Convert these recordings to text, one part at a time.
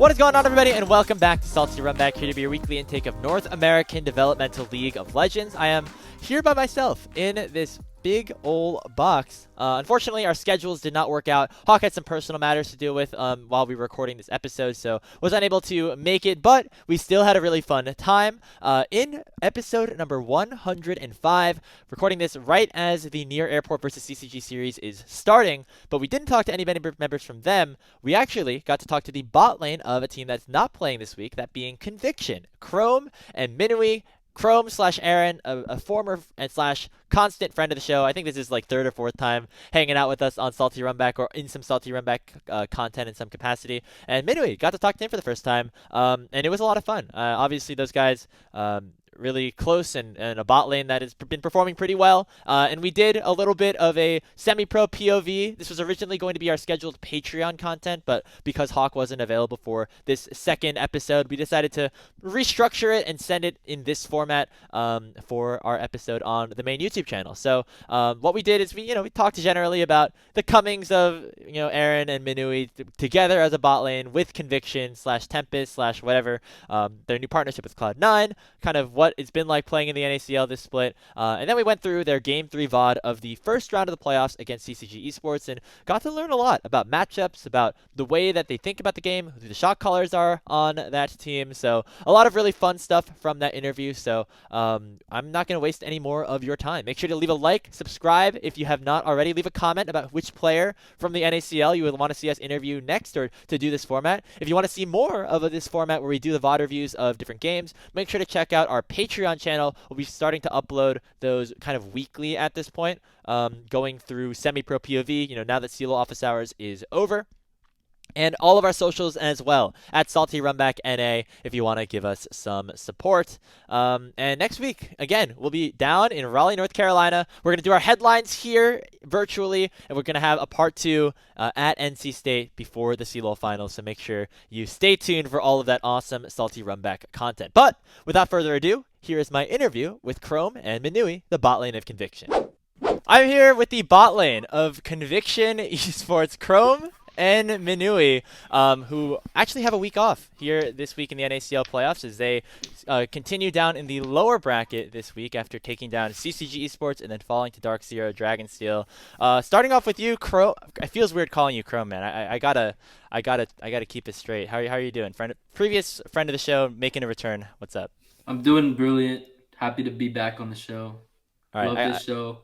What is going on, everybody, and welcome back to Salty Runback, here to be your weekly intake of North American Developmental League of Legends. I am here by myself in this big old box. Unfortunately, our schedules did not work out. Hawk had some personal matters to deal with while we were recording this episode, so was unable to make it, but we still had a really fun time in episode number 105, recording this right as the Near Airport versus CCG series is starting, but we didn't talk to any members from them. We actually got to talk to the bot lane of a team that's not playing this week, that being Conviction, Chrome and Minui. Chrome slash Airren, a former and slash constant friend of the show. I think this is like third or fourth time hanging out with us on Salty Runback or in some Salty Runback content in some capacity. And Minui, got to talk to him for the first time, and it was a lot of fun. Obviously, those guys really close and a bot lane that has been performing pretty well. And we did a little bit of a semi-pro POV. This was originally going to be our scheduled Patreon content, but because Hawk wasn't available for this second episode, we decided to restructure it and send it in this format for our episode on the main YouTube channel. So what we did is we talked generally about the comings of Airren and Minui together as a bot lane with Conviction slash Tempest slash whatever, their new partnership with Cloud9, kind of what it's been like playing in the NACL this split. And then we went through their Game 3 VOD of the first round of the playoffs against CCG Esports and got to learn a lot about matchups, about the way that they think about the game, who the shot callers are on that team. So a lot of really fun stuff from that interview. So I'm not going to waste any more of your time. Make sure to leave a like, subscribe if you have not already. Leave a comment about which player from the NACL you would want to see us interview next or to do this format. If you want to see more of this format where we do the VOD reviews of different games, make sure to check out our Patreon channel. We'll be starting to upload those kind of weekly at this point, going through semi-pro POV, now that CLOL office hours is over. And all of our socials as well, at Salty Runback NA, if you want to give us some support. And next week, again, we'll be down in Raleigh, North Carolina. We're going to do our headlines here virtually, and we're going to have a part 2 at NC State before the CLOL finals. So make sure you stay tuned for all of that awesome Salty Runback content. But without further ado, here is my interview with Chrome and Minui, the bot lane of Conviction. I'm here with the bot lane of Conviction Esports, Chrome and Minui, who actually have a week off here this week in the NACL playoffs as they continue down in the lower bracket this week after taking down CCG Esports and then falling to Dark Zero, Dragonsteel. Starting off with you, Chrome. It feels weird calling you Chrome, man. I gotta keep it straight. How are you doing? Previous friend of the show, making a return. What's up? I'm doing brilliant. Happy to be back on the show. All right, Love this show.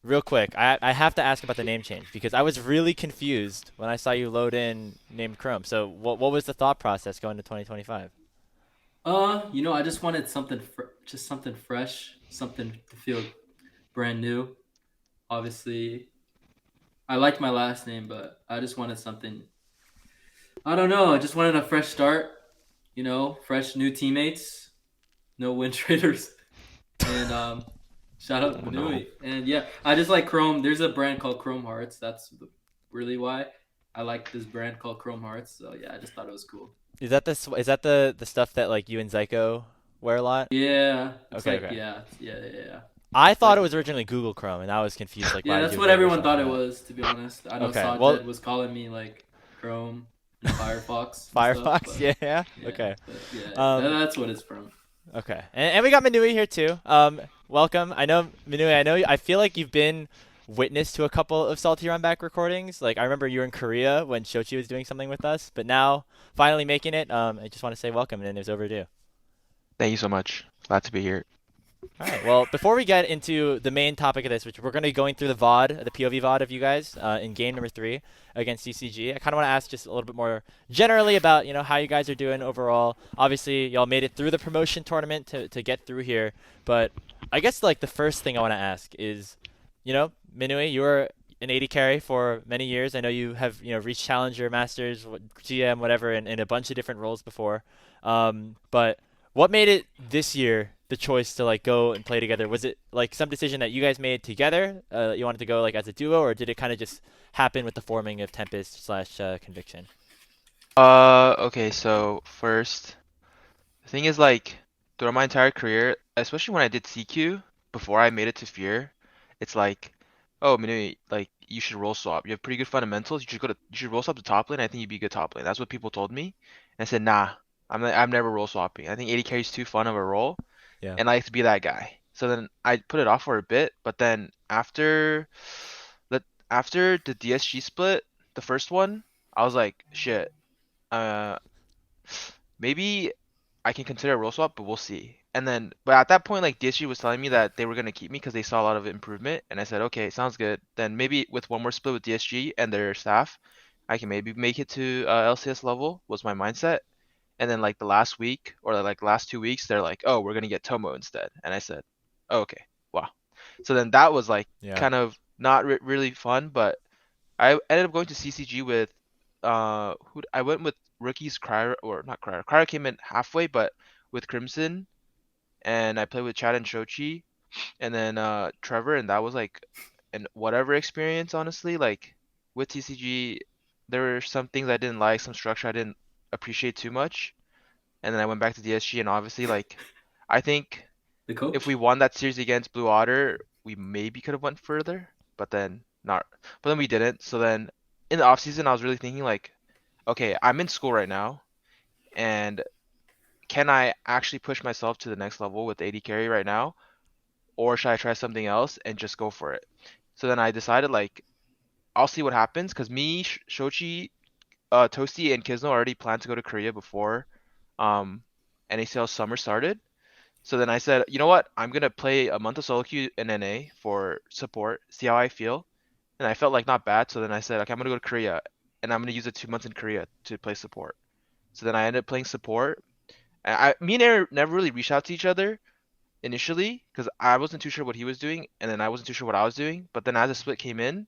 Real quick, I have to ask about the name change because I was really confused when I saw you load in named Chrome. So what was the thought process going to 2025? I just wanted something fresh, something to feel brand new. Obviously, I liked my last name, but I just wanted something. I don't know. I just wanted a fresh start. Fresh new teammates, no win traders, and shout out to Minui. And yeah, I just like Chrome. There's a brand called Chrome Hearts. That's really why I like this brand called Chrome Hearts. So yeah, I just thought it was cool. Is that the stuff that like you and Zyko wear a lot? Yeah. Okay. Yeah. I thought it was originally Google Chrome, and I was confused. Like, yeah, that's what everyone thought it was. To be honest, I know Okay, Sajid was calling me like Chrome and Firefox. Firefox, stuff, yeah. Okay. That's what it's from. Okay, and we got Minui here too. Welcome. I know Minui. I feel like you've been witness to a couple of Salty Runback recordings. Like I remember you were in Korea when Shochi was doing something with us, but now finally making it. I just want to say welcome, and it was overdue. Thank you so much. Glad to be here. All right. Well, before we get into the main topic of this, which we're going to be going through the VOD, the POV VOD of you guys in game number 3 against CCG, I kind of want to ask just a little bit more generally about how you guys are doing overall. Obviously, y'all made it through the promotion tournament to get through here, but I guess like the first thing I want to ask is, Minui, you were an 80 carry for many years. I know you have reached Challenger, Masters, GM, whatever, in a bunch of different roles before. But what made it this year the choice to like go and play together? Was it like some decision that you guys made together? You wanted to go like as a duo, or did it kind of just happen with the forming of Tempest slash Conviction? Okay, so first, the thing is like throughout my entire career, especially when I did CQ before I made it to Fear, it's like, oh, Minui, like you should role swap. You have pretty good fundamentals. You should role swap to top lane. I think you'd be a good top lane. That's what people told me. And I said, nah, I'm never role swapping. I think AD carry is too fun of a role, Yeah. and I like to be that guy. So then I put it off for a bit, but then the after the DSG split, the first one, I was like, shit, uh, maybe I can consider a role swap, but we'll see. And then, but at that point, like DSG was telling me that they were gonna keep me because they saw a lot of improvement, and I said, okay, sounds good. Then maybe with one more split with DSG and their staff, I can maybe make it to LCS level. Was my mindset. And then like the last week or like last 2 weeks, they're like, oh, we're gonna get Tomo instead. And I said, oh, okay, wow. So then that was like Yeah. kind of not really fun, but I ended up going to CCG with who I went with rookies Cryer or not Cryer. Cryer came in halfway, but with Crimson, and I played with Chad and Shochi and then Trevor, and that was like an whatever experience, honestly. Like with TCG, there were some things I didn't like, some structure I didn't appreciate too much. And then I went back to DSG, and obviously like I think The if coach. we won that series against Blue Otter, we maybe could have went further, but then not. But then we didn't. So then in the off season, I was really thinking like, okay, I'm in school right now, and can I actually push myself to the next level with AD carry right now, or should I try something else and just go for it? So then I decided like I'll see what happens because me, Shochi, Toasty, and Kizno already planned to go to Korea before um NACL summer started. So then I said, you know what? I'm gonna play a month of solo queue in NA for support, see how I feel. And I felt like not bad. So then I said, okay, I'm gonna go to Korea and I'm gonna use the 2 months in Korea to play support. So then I ended up playing support. Me and Aaron never really reached out to each other initially because I wasn't too sure what he was doing, and then I wasn't too sure what I was doing. But then as the split came in,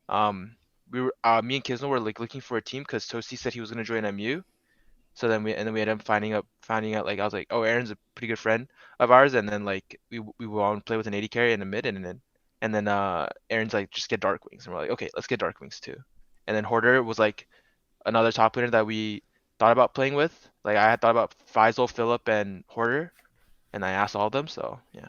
me and Kizno were like looking for a team because Toasty said he was gonna join MU. So then we ended up finding out like I was like, oh, Aaron's a pretty good friend of ours, and then like we want to play with an AD carry and a mid, and then Aaron's like just get Dark Wings, and we're like, okay, let's get Dark Wings too. And then Horder was like another top laner that we thought about playing with. Like I had thought about Faisal, Philip, and Horder, and I asked all of them. So yeah.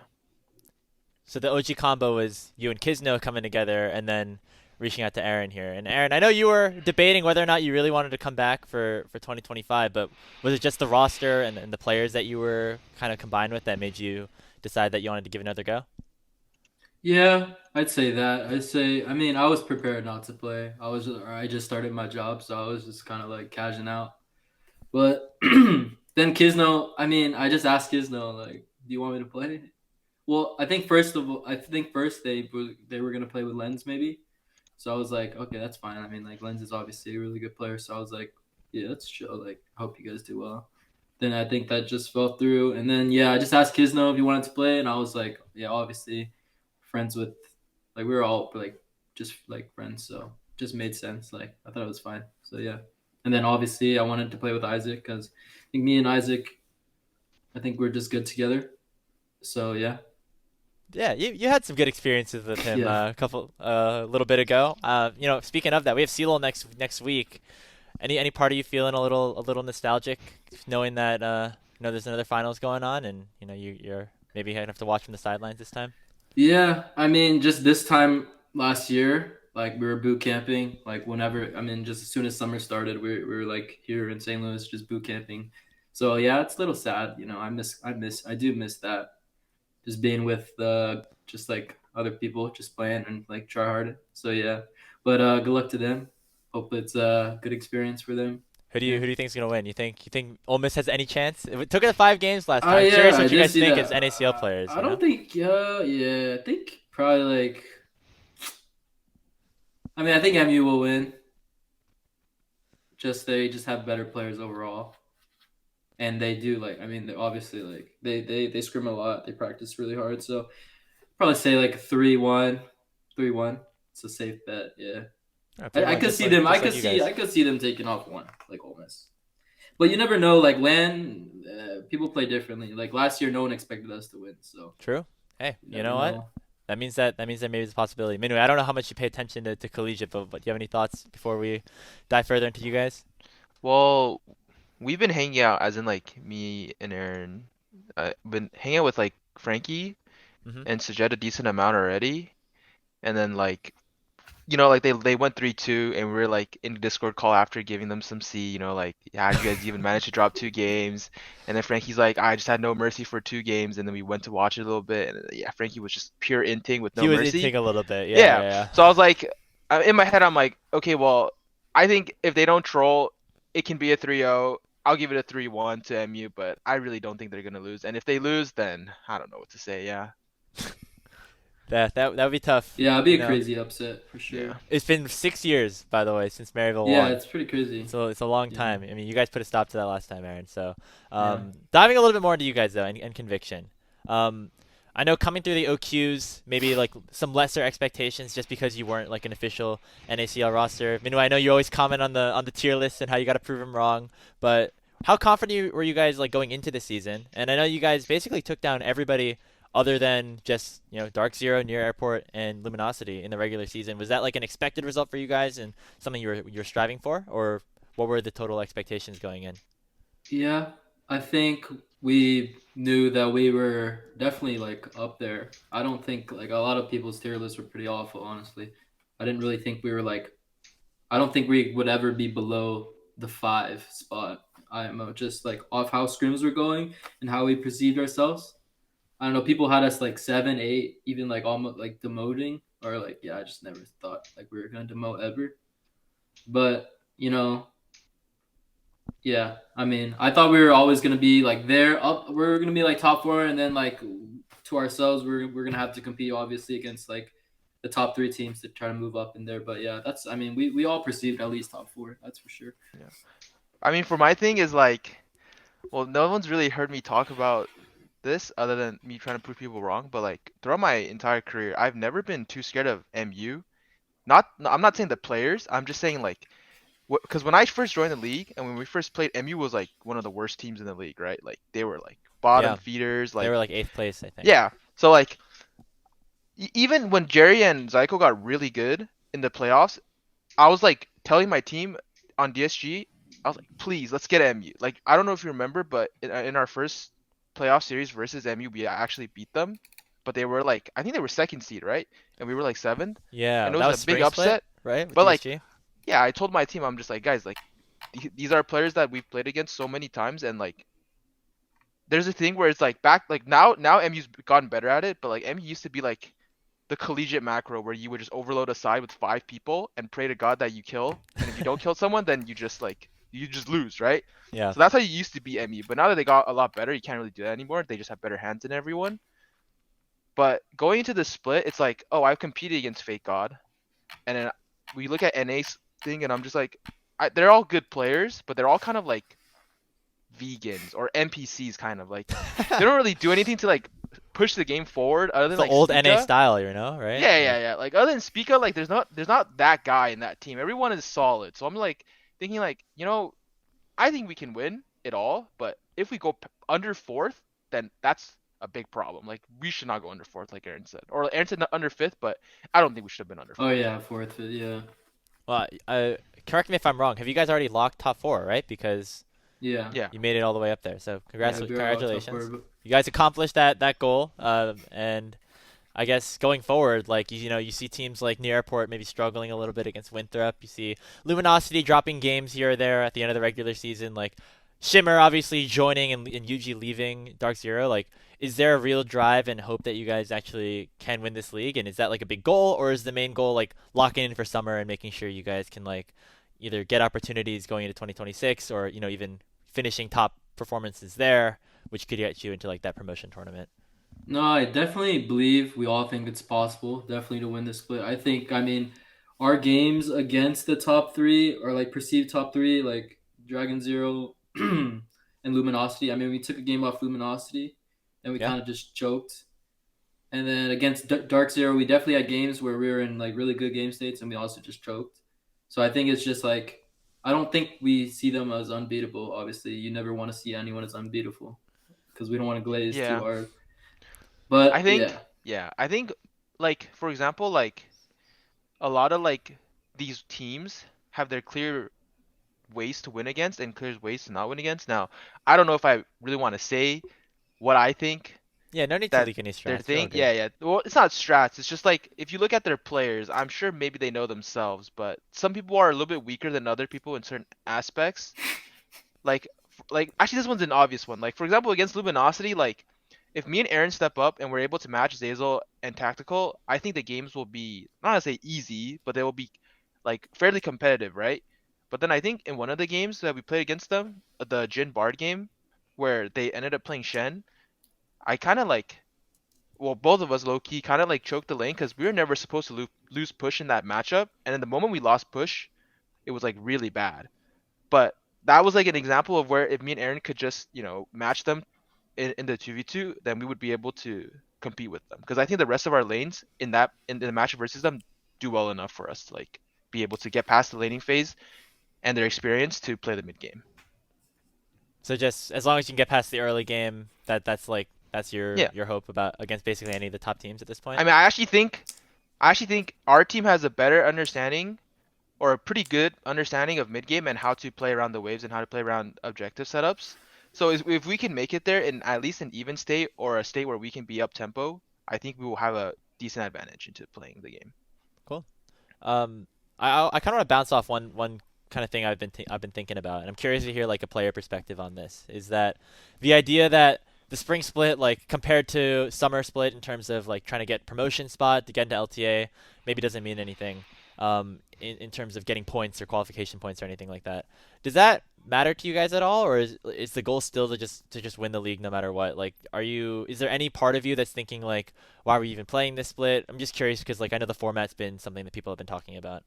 So the OG combo was you and Kizno coming together and then reaching out to Airren here. And Airren, I know you were debating whether or not you really wanted to come back for 2025, but was it just the roster and the players that you were kind of combined with that made you decide that you wanted to give it another go? Yeah, I'd say that. I mean, I was prepared not to play. I just started my job, so I was just kind of like cashing out. But then Kizno, I mean, I just asked Kizno, like, do you want me to play? Well, I think first they were gonna play with Lens maybe. So I was like, okay, that's fine. I mean, like Lens is obviously a really good player, so I was like, yeah, let's chill. Like, hope you guys do well. Then I think that just fell through, and then yeah, I just asked Kizno if he wanted to play, and I was like, yeah, obviously, friends with, like we were all like just like friends, so just made sense. Like I thought it was fine. So yeah, and then obviously I wanted to play with Isaac because I think me and Isaac, I think we're just good together. So yeah, Yeah, you had some good experiences with him yeah. a little bit ago. Speaking of that, we have CLOL next week. Any part of you feeling a little nostalgic, knowing that there's another finals going on, and you're maybe gonna have to watch from the sidelines this time? Yeah, I mean, just this time last year, like we were boot camping, like whenever, I mean, just as soon as summer started, we were like here in St. Louis just boot camping. So yeah, it's a little sad, I do miss that. Just being with just like other people, just playing and like try hard. So yeah, but good luck to them. Hope it's a good experience for them. Who do you Yeah. who do you think's gonna win? You think Ole Miss has any chance? It took it to 5 games last Oh time. yeah, Curious I what you did guys see think that. as NACL players. I don't think, yeah, I think probably like, I mean, I think MU will win. Just they just have better players overall, and they do like. I mean, they obviously like they scrim a lot. They practice really hard. So probably say like 3-1, 3-1. It's a safe bet. Yeah, Oh, I 3-1, could just see them. like you guys. I could see them taking off one like Ole Miss. But you never know. Like LAN, people play differently. Like last year, no one expected us to win. So True. Hey, you you never know what? know. That means there maybe is a possibility. Minui, I don't know how much you pay attention to collegiate, but do you have any thoughts before we dive further into you guys? Well, we've been hanging out, as in like me and Aaron. Been hanging out with like Frankie Hmm. and Sujed a decent amount already, and then like like they went 3-2, and we were like in Discord call after giving them some C, like how did you guys even manage to drop 2 games? And then Frankie's like, I just had no mercy for 2 games, and then we went to watch it a little bit, and yeah, Frankie was just pure inting with He no was mercy. inting a little bit. Yeah, Yeah, yeah, so I was like, in my head I'm like, okay, well, I think if they don't troll, it can be a 3-0. I'll give it a 3-1 to MU, but I really don't think they're gonna lose. And if they lose, then I don't know what to say. Yeah, yeah. That would be tough. Yeah, it'd be You a know, crazy upset for sure. yeah, it's been 6 years, by the way, since Maryville Yeah, won. it's pretty crazy. So it's a long Yeah, time. I mean, you guys put a stop to that last time, Airren. So, yeah. diving a little bit more into you guys though, and Conviction. Um, I know coming through the OQs, maybe like some lesser expectations just because you weren't like an official NACL roster. Minui, I know you always comment on the tier list and how you got to prove them wrong, but how confident were you guys like going into the season? And I know you guys basically took down everybody other than just Dark Zero, Near Airport, and Luminosity in the regular season. Was that like an expected result for you guys and something you're striving for, or what were the total expectations going in? Yeah, I think we knew that we were definitely like up there. I don't think like a lot of people's tier lists were pretty awful, honestly. I didn't really think we were like I don't think we would ever be below the 5 spot. I'm just like off how scrims were going and how we perceived ourselves. I don't know. People had us like 7, 8, even like almost like demoting or like yeah. I just never thought like we were gonna demote ever. But yeah. I mean, I thought we were always gonna be like there up. We're gonna be like top 4, and then like to ourselves, we're gonna have to compete obviously against like the top 3 teams to try to move up in there. But yeah, that's I mean we all perceived at least top 4. That's for sure. yeah. I mean, for my thing is like, well, no one's really heard me talk about this other than me trying to prove people wrong. But like throughout my entire career, I've never been too scared of MU. Not, no, I'm not saying the players. I'm just saying like, because when I first joined the league and when we first played, MU was like one of the worst teams in the league, right? Like they were like bottom Yeah, feeders, they like were like eighth place, I think. yeah. So like even when Jerry and Zyko got really good in the playoffs, I was like telling my team on DSG, I was like, please, let's get MU. Like, I don't know if you remember, but in our first playoff series versus MU, we actually beat them. But they were like, I think they were second seed, right? And we were like seventh. Yeah, And it that was was a big spring split, upset. right, with But like, DSG. yeah, I told my team, I'm just like, guys, like, these are players that we've played against so many times, and like, there's a thing where it's like back, like now MU's gotten better at it, but like MU used to be like the collegiate macro where you would just overload a side with 5 people and pray to God that you kill. And if you don't kill someone, then you just lose, right? Yeah, So that's how you used to beat MU. But now that they got a lot better, you can't really do that anymore. They just have better hands than everyone. But going into the split, it's like, oh, I've competed against Fake God, and then we look at NA's thing, and I'm just like, they're all good players, but they're all kind of like vegans or NPCs, kind of like they don't really do anything to like push the game forward other it's than the like old NA Spica. style, right? Yeah, Like, yeah, yeah. Like other than Spica, like there's not that guy in that team. Everyone is solid. So I'm like thinking like, I think we can win it all, but if we go under fourth, then that's a big problem. Like we should not go under fourth, like Aaron said. Or Aaron said under fifth, but I don't think we should have been under Oh fourth. yeah, 4th. Yeah, well, correct me if I'm wrong. Have you guys already locked top four, right? Because yeah, Yeah. you made it all the way up there. So yeah. We are all top 4. congratulations. You guys accomplished that goal. And I guess going forward, like you see teams like Near Airport maybe struggling a little bit against Winthrop. You see Luminosity dropping games here or there at the end of the regular season. Like Shimmer obviously joining and Yuji leaving Dark Zero. Like, is there a real drive and hope that you guys actually can win this league? And is that like a big goal, or is the main goal like locking in for summer and making sure you guys can like either get opportunities going into 2026 or even finishing top performances there, which could get you into like that promotion tournament? No, I definitely believe we all think it's possible, definitely to win this split. I mean, our games against the top 3 or like perceived top 3, like Dragon Zero and Luminosity. I mean, we took a game off Luminosity and we Yeah. kind of just choked. And then against Dark Zero, we definitely had games where we were in like really good game states and we also just choked. So I think it's just like, I don't think we see them as unbeatable. Obviously, you never want to see anyone as unbeatable because we don't want to glaze too Yeah. hard. I But think yeah, yeah, I think like for example, like a lot of like these teams have their clear ways to win against and clear ways to not win against. Now, I don't know if I really want to say what I think Yeah, no need to that leak any their strats. You're all thing. good. Yeah, yeah. Well, it's not strats. It's just like if you look at their players, I'm sure maybe they know themselves, but some people are a little bit weaker than other people in certain aspects. Like, actually, this one's an obvious one. Like, for example, against Luminosity, like, if me and Aaron step up and we're able to match Zazel and Tactical, I think the games will be not to say easy, but they will be like fairly competitive, right? But then I think in one of the games that we played against them, the Jin Bard game, where they ended up playing Shen, I kind of like, well, both of us low key kind of like choked the lane because we were never supposed to lose push in that matchup, and then the moment we lost push, it was like really bad. But that was like an example of where if me and Aaron could just, match them in the 2v2, then we would be able to compete with them. Because I think the rest of our lanes in the match versus them do well enough for us to like be able to get past the laning phase and their experience to play the mid game. So just as long as you can get past the early game, that's Yeah. your hope about against basically any of the top teams at this I point. mean, I actually think our team has a better understanding or a pretty good understanding of mid game and how to play around the waves and how to play around objective setups. So if we can make it there in at least an even state or a state where we can be up tempo, I think we will have a decent advantage into playing the game. Cool. I kind of want to bounce off one kind of thing I've been thinking about, and I'm curious to hear like a player perspective on this. Is that the idea that the spring split, like compared to summer split in terms of like trying to get promotion spot to get into LTA, maybe doesn't mean anything in terms of getting points or qualification points or anything like that. Does that matter to you guys at all, or is the goal still to just win the league no matter what? Like, is there any part of you that's thinking like, why are we even playing this split? I'm just curious because like I know the format's been something that people have been talking about.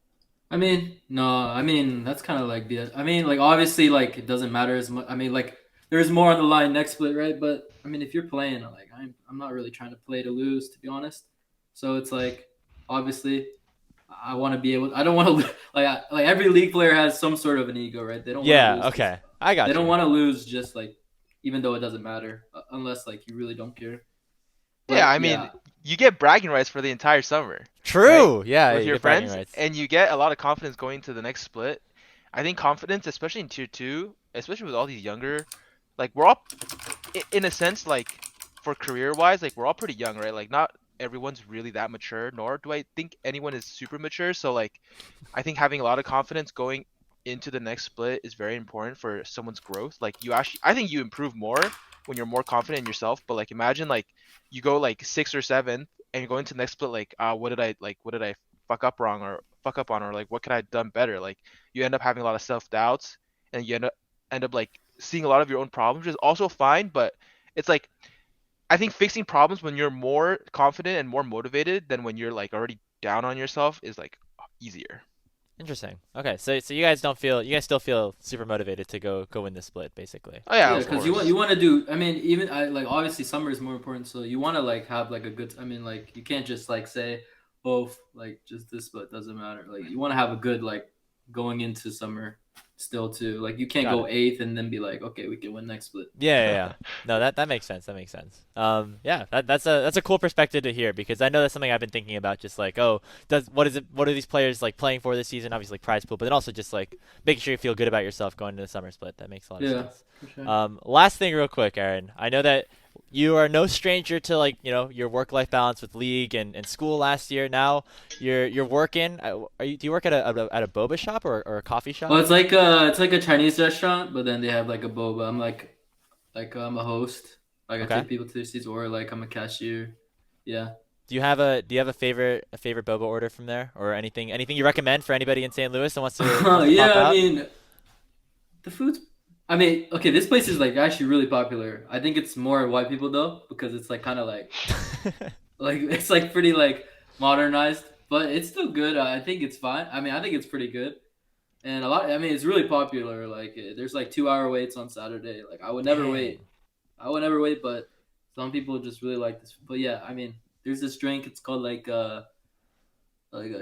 I mean, no, I mean that's kind of like the. I mean, like obviously, like it doesn't matter as much. I mean, like there's more on the line next split, right? But I mean, if you're playing, like I'm not really trying to play to lose, to be honest. So it's like obviously, I want to be able. I don't want to like every league player has some sort of an ego, right? They don't want to Yeah. lose. Okay. I They got don't you. want to lose just like even though it doesn't matter unless like you really don't care. Yeah, But I mean, yeah, you get bragging rights for the entire summer, right? True. Yeah. With You your get bragging friends, rights. and you get a lot of confidence going to the next split. I think confidence, especially in tier two, especially with all these younger, like we're all, in a sense, like for career wise, like we're all pretty young, right? Like not everyone's really that mature, nor do I think anyone is super mature. So like, I think having a lot of confidence going into the next split is very important for someone's growth. Like I think you improve more when you're more confident in yourself. But like, imagine like you go like sixth or seventh and you go into the next split like, what did I fuck up wrong or fuck up on, or like what could I have done better? Like you end up having a lot of self doubts and you end up like seeing a lot of your own problems, which is also fine. But it's like I think fixing problems when you're more confident and more motivated than when you're like already down on yourself is like easier. Interesting. Okay. So you guys still feel super motivated to go win this split basically. Oh yeah, yeah, of because course. you want to do. I mean, even I like obviously summer is more important, so you want to like have like a good. I mean, like you can't just like say, oh, like just this split doesn't matter. Like you want to have a good like going into summer still too. Like you can't Got go it. eighth and then be like, okay, we can win next split. Yeah. No, that makes sense. That makes sense. Yeah, that's a cool perspective to hear because I know that's something I've been thinking about. Just like, oh, what are these players like playing for this season? Obviously, like prize pool, but then also just like making sure you feel good about yourself going into the summer split. That makes a lot of Yeah, sense. for sure. Last thing, real quick, Aaron. I know that you are no stranger to like your work-life balance with league and school last year. Now you're working. Do you work at a boba shop or a coffee Well, shop? it's like a Chinese restaurant, but then they have like a boba. I'm like I'm a host. Like I Okay. take people to their seats, or like I'm a cashier. Yeah. Do you have a favorite boba order from there or anything you recommend for anybody in St. Louis that wants to Yeah, pop I out? mean the food's. I mean, okay, this place is like actually really popular. I think it's more white people though because it's like kind of like it's like pretty like modernized, but it's still good. I think it's fine. I mean, I think it's pretty good. And a lot. I mean, it's really popular. Like, there's like 2 hour waits on Saturday. Like, I would never Dang. wait. I would never wait, but some people just really like this. But yeah, I mean, there's this drink. It's called like a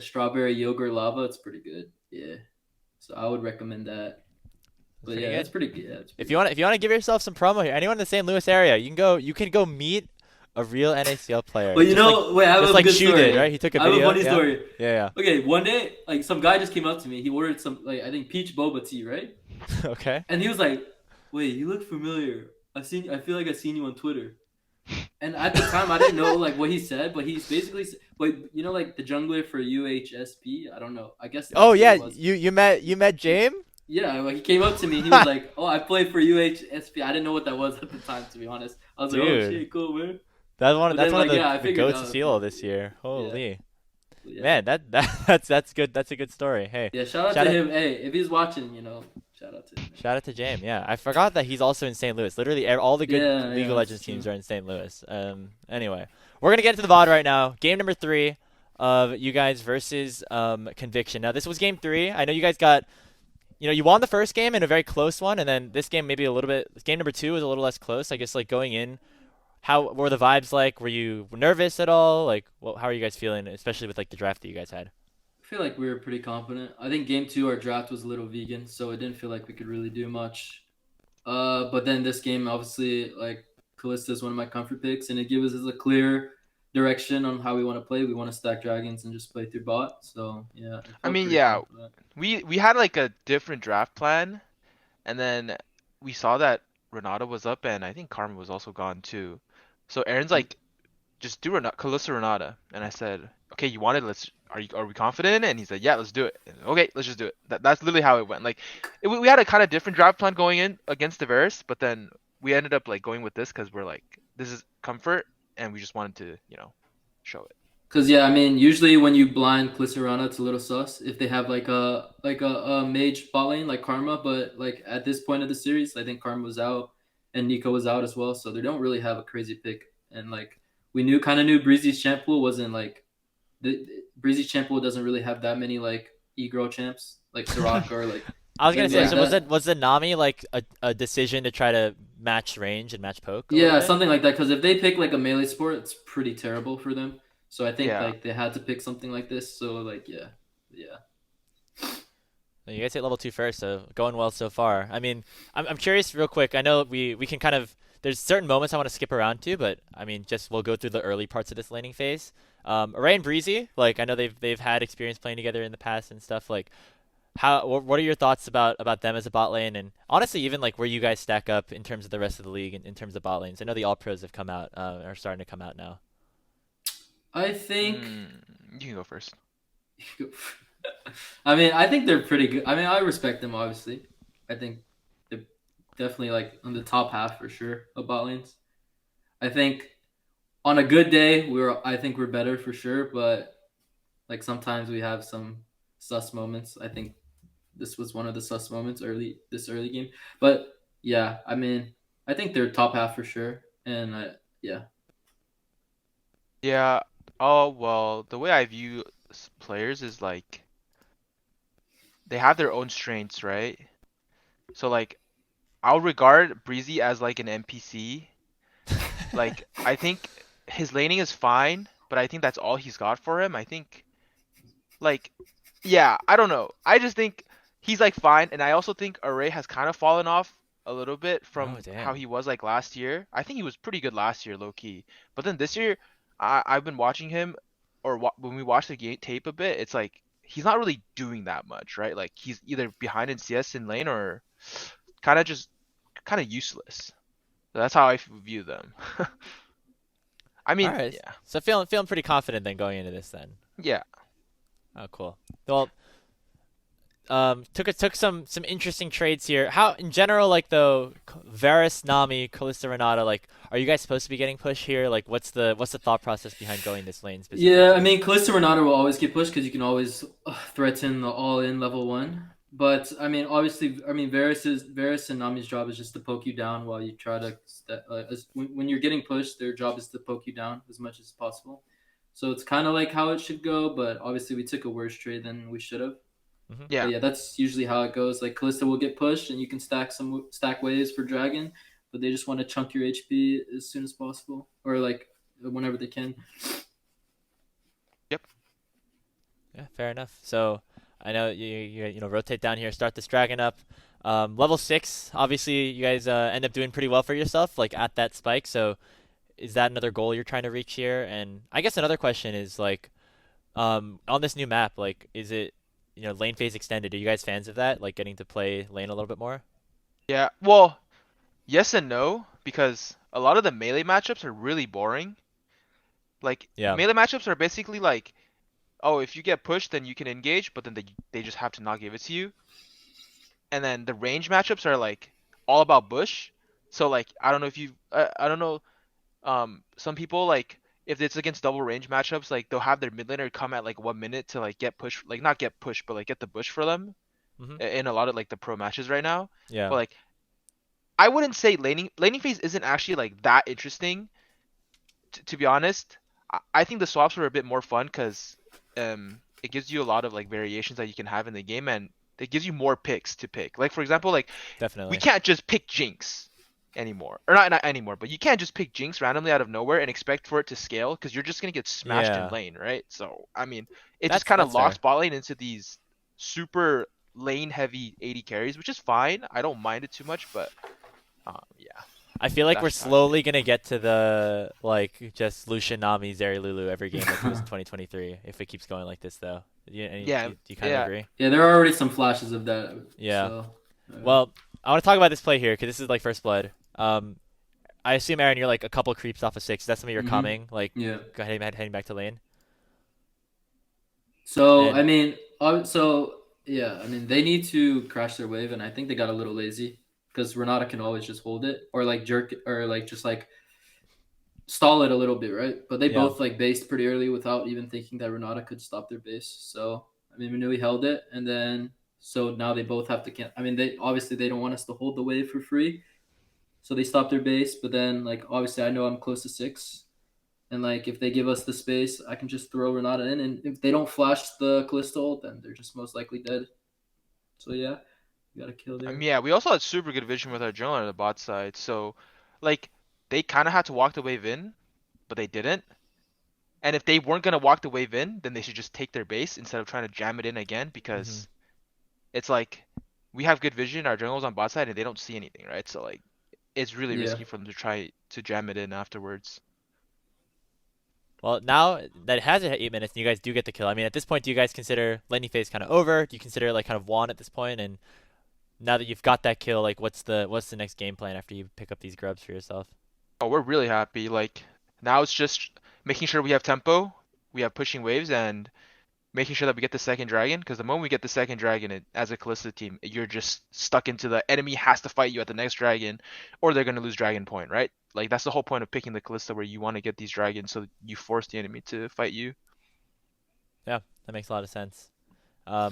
strawberry yogurt lava. It's pretty good. Yeah, so I would recommend that. That's But pretty yeah, good. it's pretty good. Yeah, it's If pretty you good. want if you want to give yourself some promo here, anyone in the St. Louis area, you can go meet a real NACL player. But you know, wait, I have Just a like good Shu did, story. right? He took a I have a video. funny Yeah. story. Yeah. Okay, one day, like some guy just came up to me. He ordered some, like I think peach boba tea, right? Okay. And he was like, "Wait, you look familiar. I feel like I've seen you on Twitter." And at the time, I didn't know like what he said, but he's basically, but you know, like the jungler for UHSP. I don't know. I guess Oh that's what yeah, it was. you met James? Yeah, like he came up to me and he was like, "Oh, I play for UHSP." I didn't know what that was at the time, to be honest. I was like, "Oh Dude, shit, cool, man." that's one But that's then one of like, the yeah, I the figured goats of out. CLOL this year. Yeah, Holy yeah, man, that's good. That's a good story. Hey, yeah. Shout out shout to out him. Hey, if he's watching, shout out to him. shout out to James. Yeah, I forgot that he's also in St. Louis. Literally, all the good Yeah, League yeah, of that's Legends true. teams are in St. Louis. Anyway, we're gonna get into the VOD right now. Game number 3 of you guys versus Conviction. Now this was game 3. I know you guys got. You won the first game in a very close one, and then this game maybe a little bit. Game number 2 was a little less close. I guess like going in, how were the vibes like? Were you nervous at all? Like, how are you guys feeling, especially with like the draft that you guys had? I feel like we were pretty confident. I think game two, our draft was a little vegan, so it didn't feel like we could really do much. But then this game, obviously, like Kalista is one of my comfort picks, and it gives us a clear direction on how we want to play. We want to stack dragons and just play through bot. So yeah, I I felt mean, pretty yeah, confident. we had like a different draft plan, and then we saw that Renata was up, and I think Carmen was also gone too. So Aaron's like, just do Renata, Kalista Renata, and I said, okay, you want it? Are we confident? And he said, yeah, let's do it. And, okay, let's just do it. That's literally how it went. Like, we had a kind of different draft plan going in against the Varus, but then we ended up like going with this because we're like, this is comfort, and we just wanted to, show it. Cause yeah, I mean, usually when you blind Glycerana, it's a little sus if they have a mage bot lane like Karma, but like at this point of the series, I think Karma was out and Nico was out as well, so they don't really have a crazy pick. And like we knew Breezy's champ pool wasn't like Breezy's champ pool doesn't really have that many like e-girl champs like Soraka or I was gonna things say, like Yeah. so was that. it was the Nami like a decision to try to match range and match poke a little Yeah, bit? something like that. Because if they pick like a melee sport, it's pretty terrible for them. So I think Yeah. like they had to pick something like this. So like yeah, yeah. You guys hit level 2 first, so going well so far. I mean, I'm curious real quick. I know we can kind of there's certain moments I want to skip around to, but I mean, just we'll go through the early parts of this laning phase. Array and Breezy, like I know they've had experience playing together in the past and stuff. Like, what are your thoughts about them as a bot lane, and honestly, even like where you guys stack up in terms of the rest of the league in terms of bot lanes? I know the all pros have come out, are starting to come out now. I think. You can go first. I mean, I think they're pretty good. I mean, I respect them obviously. I think they're definitely like on the top half for sure of bot lanes. I think on a good day, I think we're better for sure, but like sometimes we have some sus moments. I think this was one of the sus moments early game. But yeah, I mean, I think they're top half for sure. And yeah, Yeah. Oh, well, the way I view players is like they have their own strengths, right? So like I'll regard Breezy as like an NPC. Like I think his laning is fine, but I think that's all he's got for him. I think like yeah, I don't know. I just think he's like fine, and I also think Array has kind of fallen off a little bit Oh from how damn. he was like last year. I think he was pretty good last year, low key. But then this year, I've been watching him, or when we watch the game tape a bit, it's like he's not really doing that much, right? Like he's either behind in CS in lane or kind of just kind of useless. So that's how I view them. I All mean, right, yeah, so feeling pretty confident then going into this then. yeah, Oh, cool. Well, took some interesting trades here. How in general, like though, Varus, Nami, Kalista, Renata, like, are you guys supposed to be getting pushed here? Like, what's the thought process behind going this lane yeah. I specifically? mean, Kalista Renata will always get pushed because you can always threaten the all-in level one. But I mean, obviously, I mean, Varus and Nami's job is just to poke you down while you try to. When you're getting pushed, their job is to poke you down as much as possible. So it's kind of like how it should go, but obviously we took a worse trade than we should have. Hmm. But yeah. yeah, that's usually how it goes. Like Kalista will get pushed, and you can stack waves for Dragon, but they just want to chunk your HP as soon as possible, or like whenever they can. Yep. Yeah, fair enough. So I know you rotate down here, start this dragon up. Level 6, obviously you guys end up doing pretty well for yourself, like at that spike. So is that another goal you're trying to reach here? And I guess another question is like, on this new map, like, is it lane phase extended? Are you guys fans of that? Like getting to play lane a little bit more? Yeah. Well, yes and no, because a lot of the melee matchups are really boring. Like Yeah. melee matchups are basically like, oh, if you get pushed, then you can engage, but then they just have to not give it to you. And then the range matchups are like all about bush. So like I don't know if you I don't know some people like if it's against double range matchups like they'll have their mid laner come at like 1 minute to like get push like not get pushed but like get the bush for them Hmm. in a lot of like the pro matches right now. Yeah. But like I wouldn't say laning phase isn't actually like that interesting to be honest. I think the swaps were a bit more fun because it gives you a lot of like variations that you can have in the game and it gives you more picks to pick. Like for example, like we Definitely. can't just pick Jinx anymore, or not anymore, but you can't just pick Jinx randomly out of nowhere and expect for it to scale because you're just gonna get smashed in Yeah. lane, right? So I mean, it just That's kind of that's locks fair. bot lane into these super lane heavy 80 carries, which is fine. I don't mind it too much, but yeah, I feel like we're that's just how I see it. slowly gonna get to the like just Lucian Nami Zeri Lulu every game like it was in 2023 if it keeps going like this though. Yeah, Do you kind of yeah. agree? Yeah, there are already some flashes of that. Yeah. So, Well, I want to talk about this play here because this is like first blood. I assume Aaron, you're like a couple creeps off of 6. Is that something you're hmm coming like yeah. go ahead heading back to lane? So I And mean, so yeah, I mean they need to crash their wave, and I think they got a little lazy because Renata can always just hold it or like jerk it, or like just like stall it a little bit, right? But they yeah. both like based pretty early without even thinking that Renata could stop their base. So I mean, Minui held it, and then so now they both have to can. I mean, they obviously they don't want us to hold the wave for free, so they stopped their base. But then like obviously I know I'm close to 6. And like if they give us the space, I can just throw Renata in, and if they don't flash the Kalista ult, then they're just most likely dead. So yeah, you got to kill I mean, there. yeah, we also had super good vision with our jungler on the bot side, so like they kind of had to walk the wave in, but they didn't. And if they weren't gonna walk the wave in, then they should just take their base instead of trying to jam it in again Hmm. because it's like we have good vision, our jungle's on bot side, and they don't see anything, right? So like it's really Yeah. risky for them to try to jam it in afterwards. Well, now that it has hit 8 minutes and you guys do get the kill. I mean, at this point, do you guys consider laning phase kind of over? Do you consider like kind of won at this point? And now that you've got that kill, like what's the next game plan after you pick up these grubs for yourself? Oh, we're really happy. Like now it's just making sure we have tempo, we have pushing waves, and making sure that we get the second dragon. Because the moment we get the second dragon, as a Kalista team, you're just stuck into the enemy has to fight you at the next dragon, or they're gonna lose dragon point, right? Like that's the whole point of picking the Kalista, where you want to get these dragons so that you force the enemy to fight you. Yeah, that makes a lot of sense.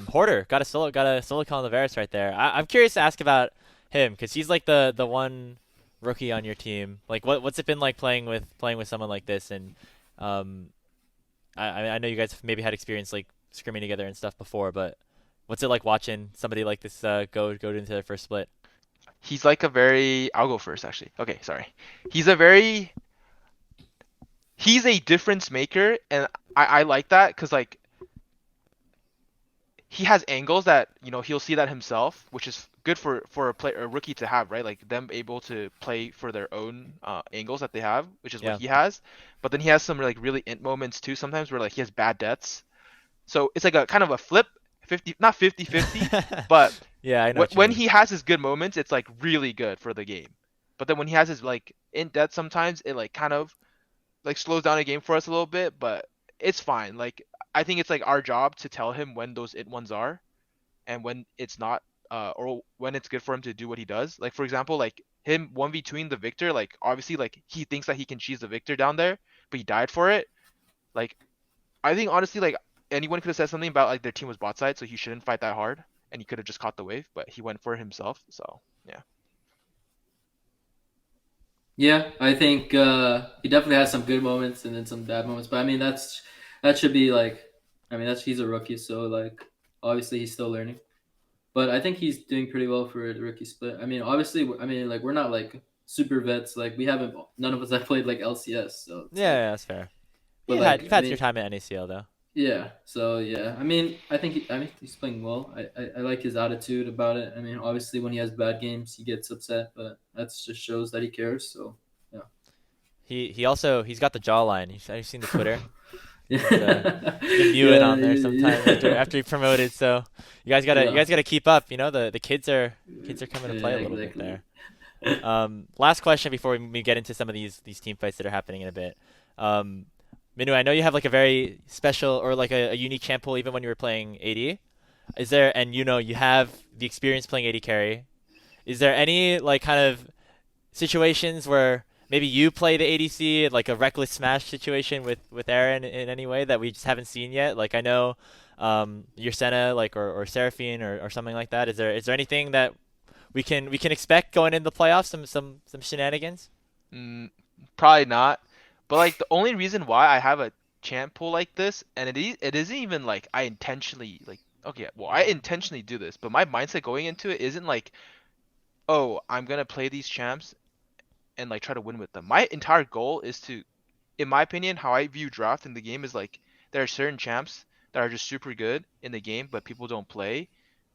Horder got a solo kill on the Varus right there. I'm curious to ask about him because he's like the one rookie on your team. Like what's it been like playing with someone like this? And um, I know you guys have maybe had experience like scrimming together and stuff before, but what's it like watching somebody like this go into their first split? He's like a very. I'll go first, actually. Okay, sorry. He's a very. He's a difference maker, and I like that because like he has angles that he'll see that himself, which is good for a rookie to have, right? Like them able to play for their own angles that they have, which is what Yeah, he has. But then he has some like really int moments too sometimes where like he has bad deaths. So it's like a kind of a flip, 50 not 50-50, but yeah, I know what you when mean. he has his good moments, it's like really good for the game. But then when he has his like int deaths, sometimes it like kind of like slows down a game for us a little bit, but it's fine. Like I think it's like our job to tell him when those int ones are and when it's not, or when it's good for him to do what he does. Like for example, like him 1v2ing the Victor, like obviously like he thinks that he can cheese the Victor down there, but he died for it. Like I think honestly like anyone could have said something about like their team was bot side, so he shouldn't fight that hard and he could have just caught the wave, but he went for it himself. So yeah. Yeah, I think he definitely has some good moments and then some bad moments. But I mean, that should be like, I mean, that's he's a rookie, so like obviously he's still learning. But I think he's doing pretty well for the rookie split. I mean, obviously, I mean, like we're not like super vets. Like we haven't, none of us have played like LCS, so it's Yeah, like, yeah, that's fair. but You've like, I had your mean, time at NACL though. yeah. So yeah, I mean, I mean he's playing well. I like his attitude about it. I mean, obviously when he has bad games, he gets upset, but that just shows that he cares. So yeah. He's got the jawline. Have you seen the Twitter? Yeah, He's been mewing yeah, on there sometimes after he promoted. So you yeah, guys gotta keep up. You know the kids are coming to play a yeah, little bit exactly. there. Last question before we get into some of these team fights that are happening in a bit. Um, Minui, I know you have like a very special or like a unique champ pool even when you were playing AD. Is there, and you know you have the experience playing AD carry. Is there any like kind of situations where maybe you play the ADC, like a reckless smash situation with Airren in any way that we just haven't seen yet? Like I know your Senna like or Seraphine or something like that. Is there anything that we can expect going into the playoffs? Some shenanigans? Mm, probably not. But like the only reason why I have a champ pool like this, and it isn't even like I intentionally like okay, well I intentionally do this, but my mindset going into it isn't like, oh, I'm gonna play these champs and like try to win with them. My entire goal is to, in my opinion, how I view draft in the game is like there are certain champs that are just super good in the game, but people don't play.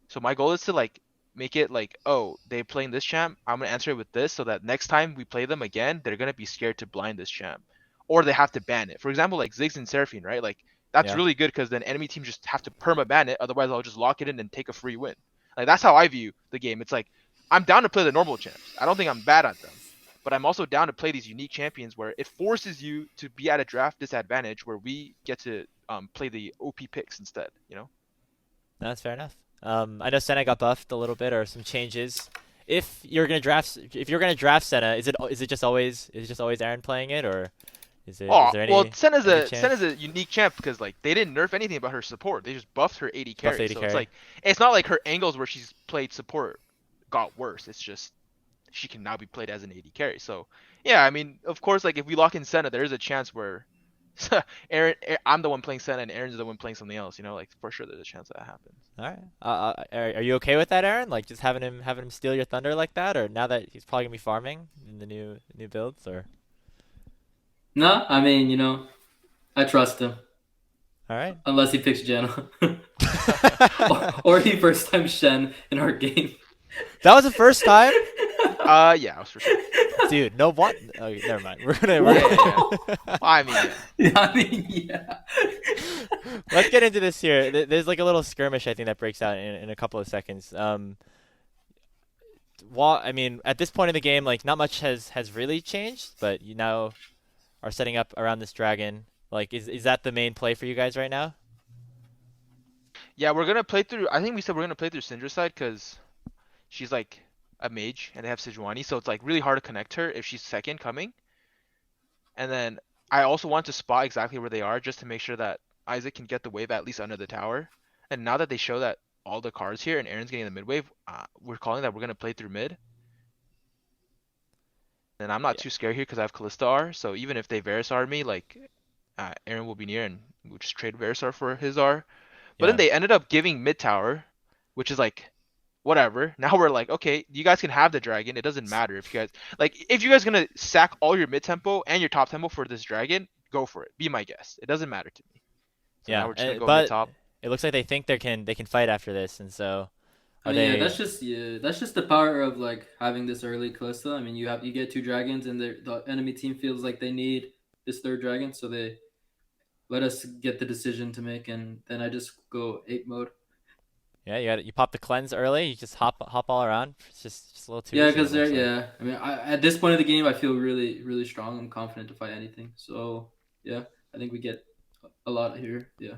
So my goal is to like make it like, oh, they playing this champ, I'm gonna answer it with this, so that next time we play them again, they're gonna be scared to blind this champ, or they have to ban it. For example, like Ziggs and Seraphine, right? Like that's Yeah. really good because then enemy teams just have to perma ban it. Otherwise, I'll just lock it in and take a free win. Like that's how I view the game. It's like I'm down to play the normal champs. I don't think I'm bad at them, but I'm also down to play these unique champions where it forces you to be at a draft disadvantage where we get to play the OP picks instead. You know? That's fair enough. I know Senna got buffed a little bit or some changes. If you're gonna draft Senna, is it just always Aaron playing it, or is Oh, there well, any chance Senna's a unique champ because like they didn't nerf anything about her support. They just buffed her AD buff carry. 80 So it's carry? like it's not like her angles where she's played support got worse. It's just she can now be played as an AD carry. So yeah, I mean, of course, like if we lock in Senna, there is a chance where I'm the one playing Senna and Aaron's the one playing something else. You know, like for sure there's a chance that happens. All right. Are you okay with that, Aaron? Like just having him steal your thunder like that, or now that he's probably gonna be farming in the new builds, or No, I mean, I trust him all right. unless he picks Janna. or he first time Shen in our game. That was the first time, Yeah, I was for sure. dude. No what? Oh, never mind. Yeah, yeah, yeah. I mean, yeah. Yeah, I mean, yeah. Let's get into this here. There's like a little skirmish I think that breaks out in a couple of seconds. I mean, at this point in the game, like not much has really changed, but you now are setting up around this dragon. Like, is that the main play for you guys right now? Yeah, we're gonna play through. I think we said we're gonna play through Syndra's side because she's like a mage and they have Sejuani, so it's like really hard to connect her if she's second coming. And then I also want to spot exactly where they are just to make sure that Isaac can get the wave at least under the tower. And now that they show that all the cards here and Aaron's getting the mid wave, we're calling that we're gonna play through mid. And I'm not Yeah. too scared here because I have Kalista R. So even if they Varus R me, like Aaron will be near and we'll just trade Varus R for his R. But then Yeah. they ended up giving mid tower, which is like whatever. Now we're like, okay, you guys can have the dragon. It doesn't matter if you guys like if you guys gonna sack all your mid tempo and your top tempo for this dragon, go for it. Be my guest. It doesn't matter to me. So now Yeah. we're just gonna go mid But top. it looks like they think they can fight after this, and so I are mean, they? that's just the power of like having this early Kalista. I mean, you get two dragons, and the enemy team feels like they need this third dragon, so they let us get the decision to make, and then I just go ape mode. Yeah, you pop the cleanse early. You just hop all around. It's just a little too Yeah, easy. It because they're looks like. yeah. I mean, at this point of the game, I feel really really strong. I'm confident to fight anything. So yeah, I think we get a lot here. Yeah.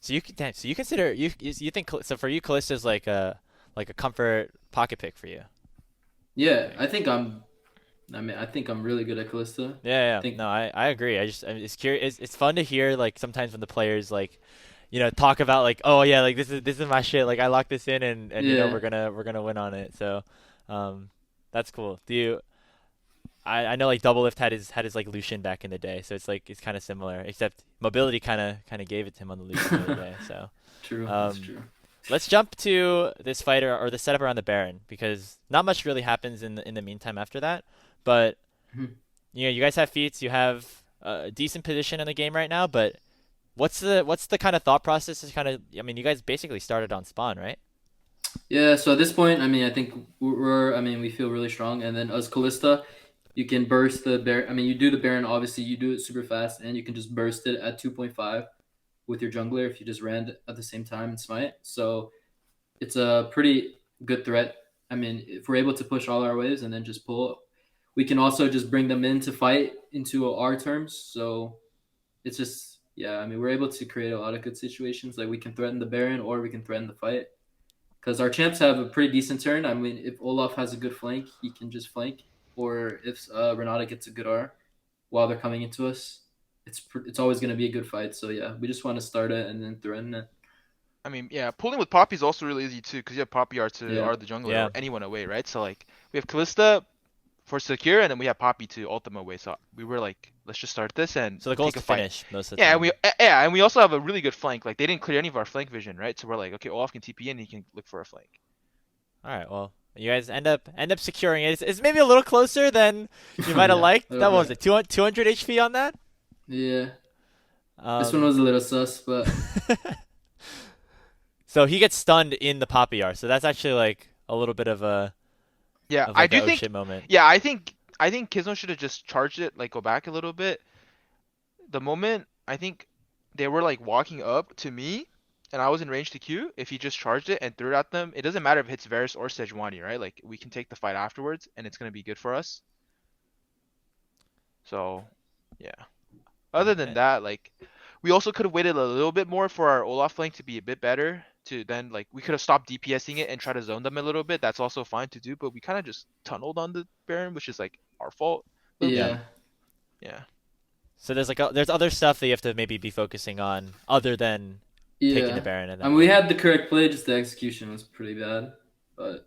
So you consider you think so for you Kalista is like a comfort pocket pick for you. Yeah, Like, I think I'm. I mean, I think I'm really good at Kalista. yeah, I yeah. think No, I agree. It's curious. It's fun to hear like sometimes when the players like talk about like, oh yeah, like this is my shit. Like I locked this in and yeah. we're gonna win on it. So, um, that's cool. I know like Double Lift had his like Lucian back in the day, so it's like it's kind of similar, except mobility kind of gave it to him on the Lucian the other day. So, True. That's um, true. let's jump to this fighter or the setup around the Baron because not much really happens in the meantime after that. But Mhm. you guys have feats, you have a decent position in the game right now. But what's the kind of thought process? Is kind of I mean, you guys basically started on spawn, right? Yeah. So at this point, I mean, I think we're. I mean, we feel really strong, and then as Kalista, you can burst the bear. I mean, you do the Baron. Obviously, you do it super fast, and you can just burst it at 2.5 with your jungler if you just ran at the same time and smite. So it's a pretty good threat I mean, if we're able to push all our waves and then just pull, we can also just bring them in to fight into our terms. So it's just, yeah, I mean, we're able to create a lot of good situations. Like we can threaten the Baron or we can threaten the fight. Because our champs have a pretty decent turn. I mean, if Olaf has a good flank, he can just flank. Or if Renata gets a good R while they're coming into us, it's always going to be a good fight. So yeah, we just want to start it and then threaten it. I mean, yeah, pulling with Poppy is also really easy too, because you have Poppy R to Yeah. R the jungler Yeah. or anyone away, right? So like we have Kalista for secure, and then we have Poppy to ult them away. So we were like, let's just start this and So the goal is take a to fight. finish most of the Yeah, time. and we also have a really good flank. Like they didn't clear any of our flank vision, right? So we're like, okay, Olaf can TP in, he can look for a flank. All right. Well, you guys end up securing it. It's maybe a little closer than you might have Yeah, liked. a That little was bit. it. 200 HP on that. Yeah. This one was a little sus, but So he gets stunned in the Poppy R. So that's actually like a little bit of a Yeah, I like a do oh think. shit moment. Yeah, I think Kizmo should have just charged it, like go back a little bit. The moment I think they were like walking up to me, and I was in range to Q. If he just charged it and threw it at them, it doesn't matter if it hits Varus or Sejuani, right? Like we can take the fight afterwards, and it's gonna be good for us. So, yeah. Other than Eh, that, like we also could have waited a little bit more for our Olaf flank to be a bit better. To then like we could have stopped DPSing it and try to zone them a little bit. That's also fine to do, but we kind of just tunneled on the Baron, which is like our fault a little Yeah. bit. yeah. Yeah. So there's like there's other stuff that you have to maybe be focusing on other than taking the Yeah. Baron and I then mean, we winning. had the correct play, just the execution was pretty bad. But,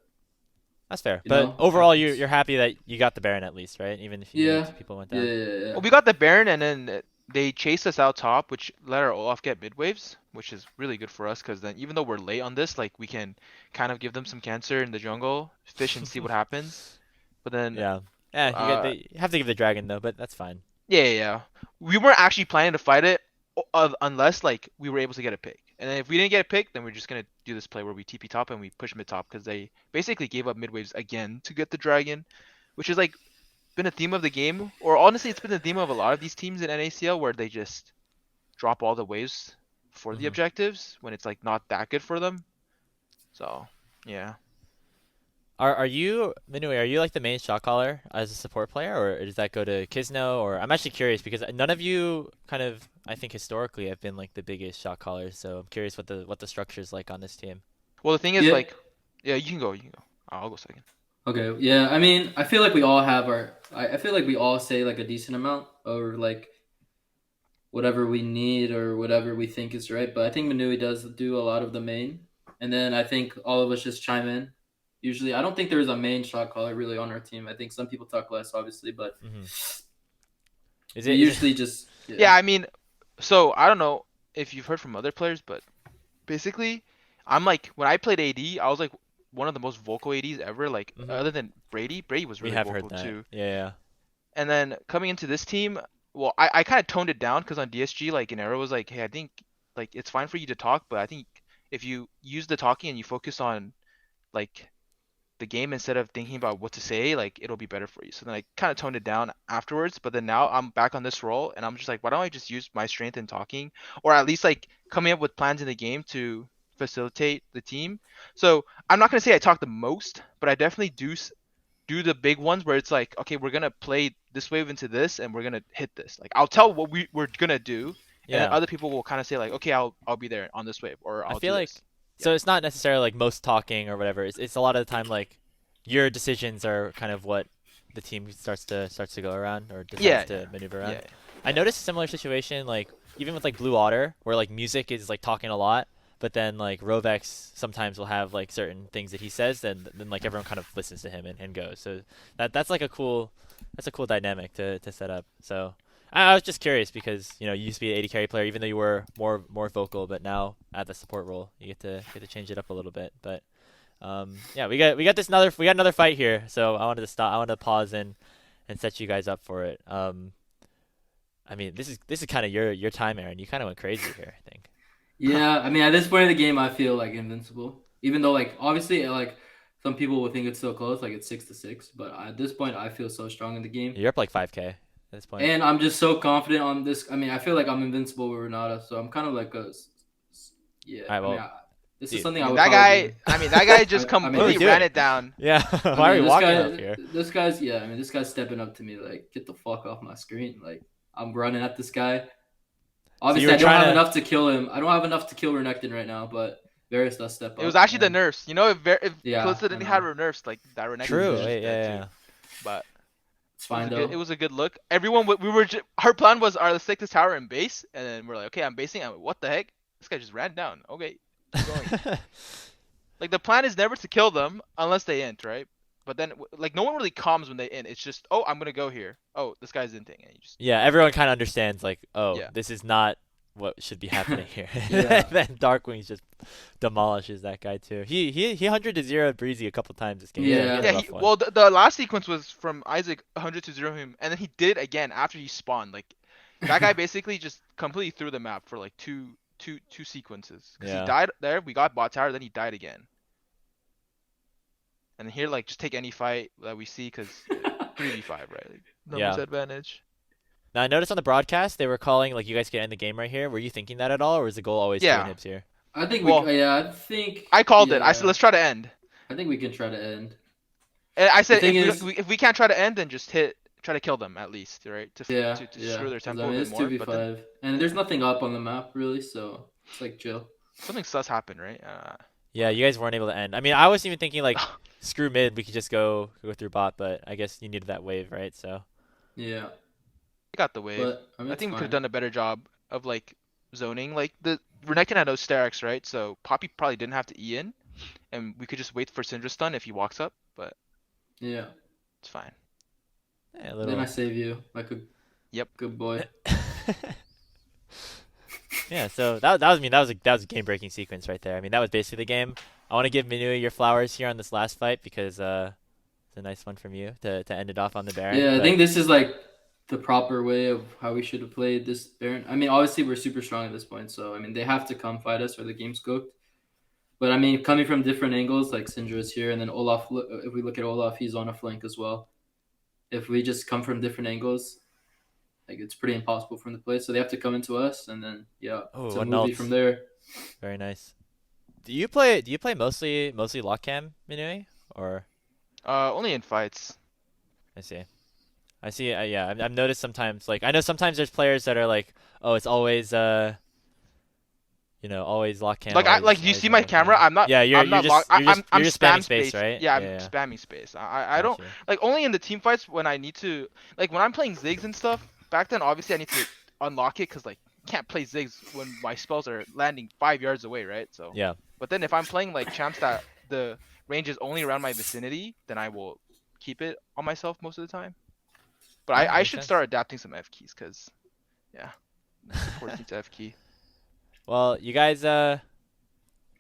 That's fair. you But know, overall, you're happens. happy that you got the Baron at least, right? Even if Yeah. two people went Yeah, down. yeah, yeah. Well, we got the Baron, and then they chased us out top, which let our Olaf get mid waves, which is really good for us because then even though we're late on this, like we can kind of give them some cancer in the jungle, fish and see what happens. But then, Yeah. Yeah. uh, You have to give the dragon though, but that's fine. yeah, we weren't actually planning to fight it unless like we were able to get a pick. And then if we didn't get a pick, then we're just gonna do this play where we TP top and we push mid top because they basically gave up mid waves again to get the dragon, which is like been a theme of the game, or honestly, it's been the theme of a lot of these teams in NACL where they just drop all the waves for the Hmm. objectives when it's like not that good for them. So yeah. Are you Minui? Are you like the main shot caller as a support player, or does that go to Kizno? Or I'm actually curious because none of you kind of I think historically have been like the biggest shot callers. So I'm curious what the structure is like on this team. Well, the thing is Yeah. like, yeah, you can go, you can go. I'll go second. Okay. Yeah. I mean, I feel like we all have our. I feel like we all say like a decent amount or like whatever we need or whatever we think is right. But I think Minui does do a lot of the main, and then I think all of us just chime in. Usually, I don't think there's a main shot caller really on our team. I think some people talk less, obviously, but Hmm. Is we it usually just Yeah, I mean, so I don't know if you've heard from other players, but basically, I'm like when I played AD, I was like one of the most vocal ADs ever. Like hmm other than Brady, Brady was We really have heard vocal that. too. Yeah. And then coming into this team, well, I kind of toned it down because on DSG, like an arrow was like, hey, I think like it's fine for you to talk, but I think if you use the talking and you focus on like the game instead of thinking about what to say, like it'll be better for you. So then I kind of toned it down afterwards, but then now I'm back on this role and I'm just like, why don't I just use my strength in talking or at least like coming up with plans in the game to facilitate the team. So I'm not gonna say I talk the most, but I definitely do the big ones where it's like, okay, we're gonna play this wave into this and we're gonna hit this. Like I'll tell what we're gonna do, and then Yeah. other people will kind of say like, okay, I'll be there on this wave or I I'll feel do like this. Yeah. so it's not necessarily like most talking or whatever. It's a lot of the time like your decisions are kind of what the team starts to go around or decides Yeah, to maneuver yeah, around. yeah. I noticed a similar situation like even with like Blue Otter where like music is like talking a lot, but then like Rovex sometimes will have like certain things that he says, then like everyone kind of listens to him and goes. So that's like a cool dynamic to set up. So I was just curious because you know you used to be an AD carry player even though you were more vocal, but now at the support role you get to change it up a little bit. But yeah, we got another fight here. So I wanted to stop. I wanted to pause and set you guys up for it. I mean this is kind of your time, Aaron. You kind of went crazy here, I think. yeah. I mean, at this point of the game, I feel like invincible. Even though, like, obviously, like some people will think it's so close, like it's 6-6. But at this point, I feel so strong in the game, You're up like 5K at this point. and I'm just so confident on this. I mean, I feel like I'm invincible with Renata, so I'm kind of like a, yeah. All right, I mean, well, This is Dude, something I I mean would that probably guy. do. I mean that guy just I mean, What are we completely ran doing? it down. Yeah. I Why are mean, we this walking guy, up here? this guy's yeah. I mean, this guy's stepping up to me. Like, get the fuck off my screen. Like, I'm running at this guy. So you Obviously, were I don't have trying to. enough to kill him. I don't have enough to kill Renekton right now, but Varus does step It was up, actually the and nerfs. You know, if yeah, Kalista I didn't have know. her nerfs, like that Renekton True. was hmm just Wait, dead yeah, too. yeah. But It's it was fine a good. It though. was a good look. Everyone, we were. Our plan was, let's take this tower and base, and then we're like, okay, I'm basing. I'm like, what the heck? This guy just ran down. Okay, keep going. Yeah. Like the plan is never to kill them unless they int, right? But then like no one really calms when they int. It's just, oh, I'm gonna go here. Oh, this guy's inting, and you just Yeah, everyone kind of understands, like, oh, yeah. this is not what should be happening here. Yeah. Then Darkwings just demolishes that guy too. He 100 to 0 Breezy a couple times this game. Yeah. He had a Yeah, rough one. well, the last sequence was from Isaac 100 to 0 him, and then he did it again after he spawned. Like, that guy basically just completely threw the map for like two sequences. Because Yeah. he died there, we got bot tower, then he died again. And here, like, just take any fight that we see, because 3v5, right? Like, numbers Yeah. advantage. Now I noticed on the broadcast they were calling like you guys can end the game right here. Were you thinking that at all, or was the goal always Yeah. two inhibs here? I think Well, yeah, I think I called it. I said, yeah. let's try to end. I think we can try to end. And I said, thing if is- if we can't try to end, then just try to kill them at least, right? To Yeah, to yeah. screw their 'Cause, tempo I mean, a it's bit more. 2v5, But then and there's nothing up on the map really, so it's like chill. something sus happened, right? Yeah, you guys weren't able to end. I mean, I was even thinking like screw mid, we could just go through bot, but I guess you needed that wave, right? So Yeah, I got the wave. but I mean, I it's think we could have fine. done a better job of like zoning. Like the Renekton had no Sterex, right? So Poppy probably didn't have to E in, and we could just wait for Syndra stun if he walks up. But Yeah. it's fine. yeah, a Then little. I save you like a Yep. good boy. Yeah, so that was a game breaking sequence right there. I mean, that was basically the game. I want to give Minui your flowers here on this last fight because it's a nice one from you to end it off on the Baron. Yeah, I but- think this is like the proper way of how we should have played this Baron. I mean, obviously we're super strong at this point, so I mean they have to come fight us or the game's cooked. But I mean, coming from different angles, like Syndra is here, and then Olaf. If we look at Olaf, he's on a flank as well. If we just come from different angles, like it's pretty impossible for them to play. So they have to come into us, and then yeah, Oh, it's a an movie ult. from there. Very nice. Do you play mostly lock cam, Minui, or Only in fights. I see. Yeah, I've noticed sometimes. Like I know sometimes there's players that are like, oh, it's always always lock cam. Like always, you always see my lock camera. cam. I'm not. Yeah, you're I'm not just locked. you're just I'm you're just spam spamming space, right? Yeah, I'm Yeah. spamming space. I don't Gotcha. like only in the team fights when I need to. Like when I'm playing Ziggs and stuff. Back then, obviously, I need to unlock it because like can't play Ziggs when my spells are landing 5 yards away, right? So. Yeah. But then if I'm playing like champs that the range is only around my vicinity, then I will keep it on myself most of the time. But Yeah, I makes should sense. start adapting some F keys because, yeah, support needs F key. Well, you guys able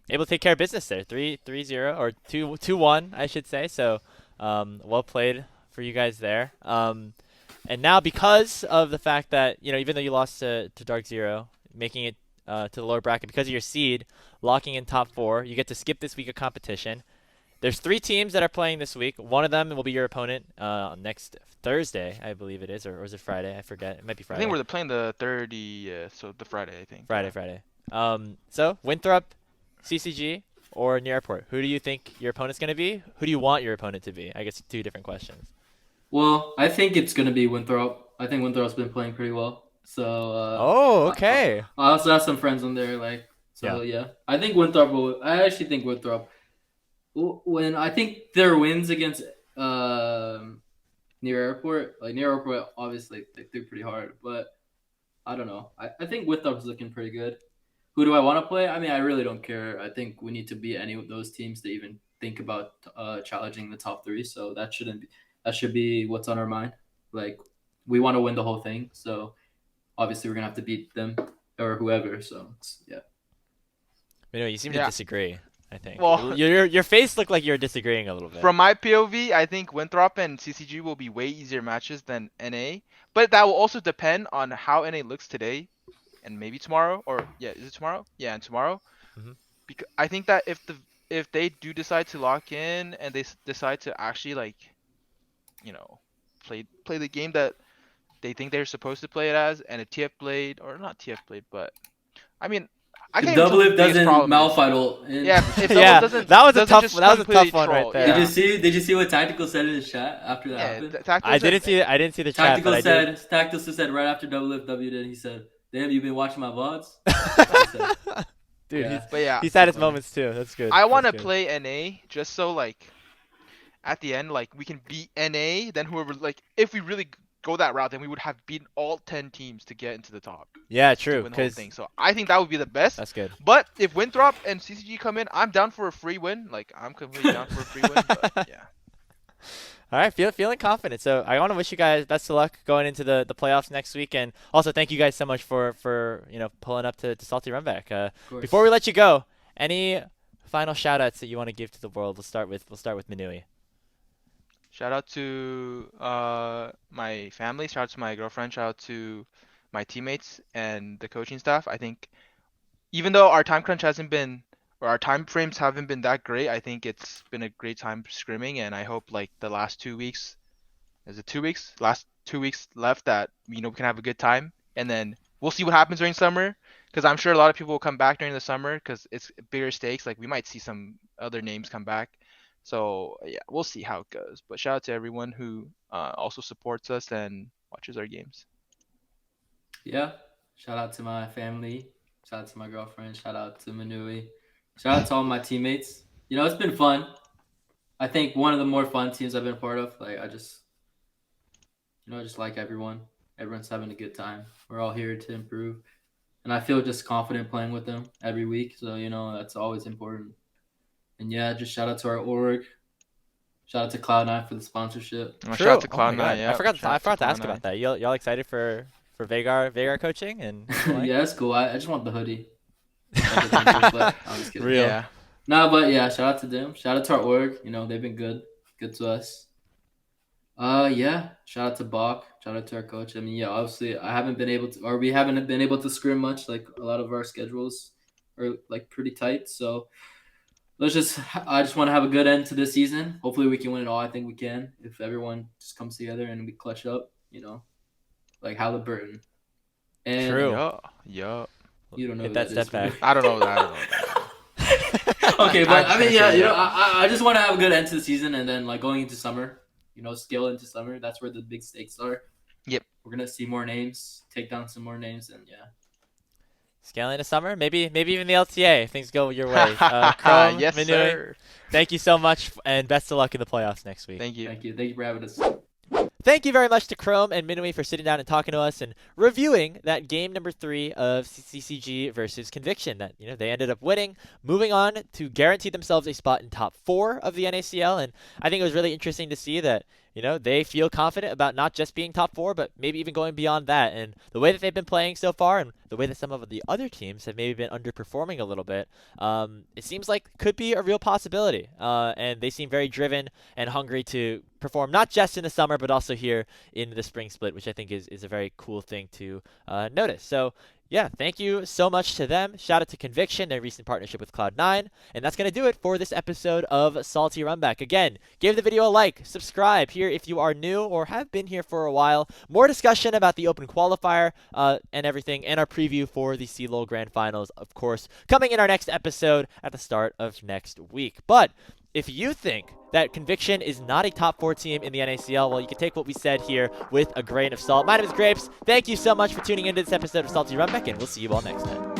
to take care of business there. 3-0 or 2-1, I should say. So, well played for you guys there. And now because of the fact that, even though you lost to Dark Zero, making it to the lower bracket because of your seed, locking in top 4, you get to skip this week of competition. There's 3 teams that are playing this week. One of them will be your opponent next Thursday, I believe it is, or is it Friday? I forget. It might be I Friday. think we're playing the 30, so the Friday, I think. Friday. So Winthrop, CCG, or near airport. Who do you think your opponent's going to be? Who do you want your opponent to be? I guess 2 different questions. Well, I think it's gonna be Winthrop. I think Winthrop's been playing pretty well. So. Oh, okay. I also have some friends on there, like so. Yeah, I think Winthrop will. I actually think Winthrop. When I think their wins against near airport, like near airport, obviously they threw pretty hard, but I don't know. I think Winthrop's looking pretty good. Who do I want to play? I mean, I really don't care. I think we need to beat any of those teams to even think about challenging the top 3. So that should be what's on our mind. Like we want to win the whole thing. So obviously we're gonna have to beat them or whoever. So yeah. You seem to Yeah. disagree, I think. Well- your face looked like you're disagreeing a little bit. From my POV, I think Winthrop and CCG will be way easier matches than NA, but that will also depend on how NA looks today and maybe tomorrow. Or yeah, is it tomorrow? Yeah, and tomorrow. Mhm. Because I think that if they do decide to lock in and they decide to actually like, play the game that they think they're supposed to play it as, and if TF played or not TF played, but I mean, I If can't even tell Double what Lift the biggest doesn't problem is. malfightle. And Yeah, if Double Yeah, doesn't that was a doesn't tough. just That was a completely tough one right troll, there. Did yeah. you see? Did you see what Tactical said in his chat after that Yeah, happened? I didn't see. I didn't see the chat, but Tactical I did. said. Tactical said right after Double Lift W did. He said, "Damn, you been watching my VODs?" That's what he said. Dude, Yeah. But yeah, he's had his funny. moments too. That's good. I want to That's good. play NA just so like at the end like we can beat NA. Then whoever like if we really go that route, then we would have beaten all 10 teams to get into the top. Yeah, To true. win the whole Because thing. So I think that would be the best. that's good. But if Winthrop and CCG come in, I'm down for a free win. Like I'm completely down for a free win. But yeah. All right, feeling confident. So I want to wish you guys best of luck going into the playoffs next week, and also thank you guys so much for pulling up to Salty Runback. Of course. Before we let you go, any final shout outs that you want to give to the world? We'll start with Minui. Shout out to my family. Shout out to my girlfriend. Shout out to my teammates and the coaching staff. I think even though our time crunch hasn't been or our time frames haven't been that great, I think it's been a great time scrimming, and I hope like the last 2 weeks, is it 2 weeks? Last 2 weeks left that we can have a good time, and then we'll see what happens during summer. Because I'm sure a lot of people will come back during the summer because it's bigger stakes. Like we might see some other names come back. So yeah, we'll see how it goes. But shout out to everyone who also supports us and watches our games. Yeah. Shout out to my family. Shout out to my girlfriend. Shout out to Minui. Shout out to all my teammates. It's been fun. I think one of the more fun teams I've been a part of. Like I just like everyone. Everyone's having a good time. We're all here to improve. And I feel just confident playing with them every week. So, that's always important. And yeah, just shout out to our org. Shout out to Cloud9 for the sponsorship. Shout out to Oh my Cloud9. God. Yeah, I forgot to ask Cloud9. about that. Y'all excited for Vagar coaching and Yeah, that's cool. I just want the hoodie. But I'm just kidding. Real. Yeah. No, but yeah, shout out to them. Shout out to our org. They've been good to us. Yeah, shout out to Bach. Shout out to our coach. I mean, yeah, obviously we haven't been able to scrim much. Like a lot of our schedules are like pretty tight. So I just want to have a good end to this season. Hopefully we can win it all. I think we can if everyone just comes together and we clutch up. Like Halliburton. And True. Yeah. You don't know Hit who that step is, back. I don't know that. Okay, but I mean, yeah, Actually, I just want to have a good end to the season, and then like going into summer, scale into summer. That's where the big stakes are. Yep. We're gonna see more names, take down some more names, and yeah. Scaling to summer, maybe even the LTA if things go your way. Chrome, Yes, Minui, sir. thank you so much, and best of luck in the playoffs next week. Thank you. Thank you for having us. Thank you very much to Chrome and Minui for sitting down and talking to us and reviewing that game number 3 of CCG versus Conviction that they ended up winning, moving on to guarantee themselves a spot in top 4 of the NACL. And I think it was really interesting to see that they feel confident about not just being top 4, but maybe even going beyond that. And the way that they've been playing so far and the way that some of the other teams have maybe been underperforming a little bit, it seems like could be a real possibility. And they seem very driven and hungry to perform not just in the summer, but also here in the spring split, which I think is a very cool thing to notice. So yeah, thank you so much to them. Shout out to Conviction, their recent partnership with Cloud9. And that's going to do it for this episode of Salty Runback. Again, give the video a like, subscribe here if you are new or have been here for a while. More discussion about the Open Qualifier and everything, and our preview for the CLOL Grand Finals, of course, coming in our next episode at the start of next week. But if you think that Conviction is not a top 4 team in the NACL, well, you can take what we said here with a grain of salt. My name is Grapes. Thank you so much for tuning into this episode of Salty Runback, and we'll see you all next time.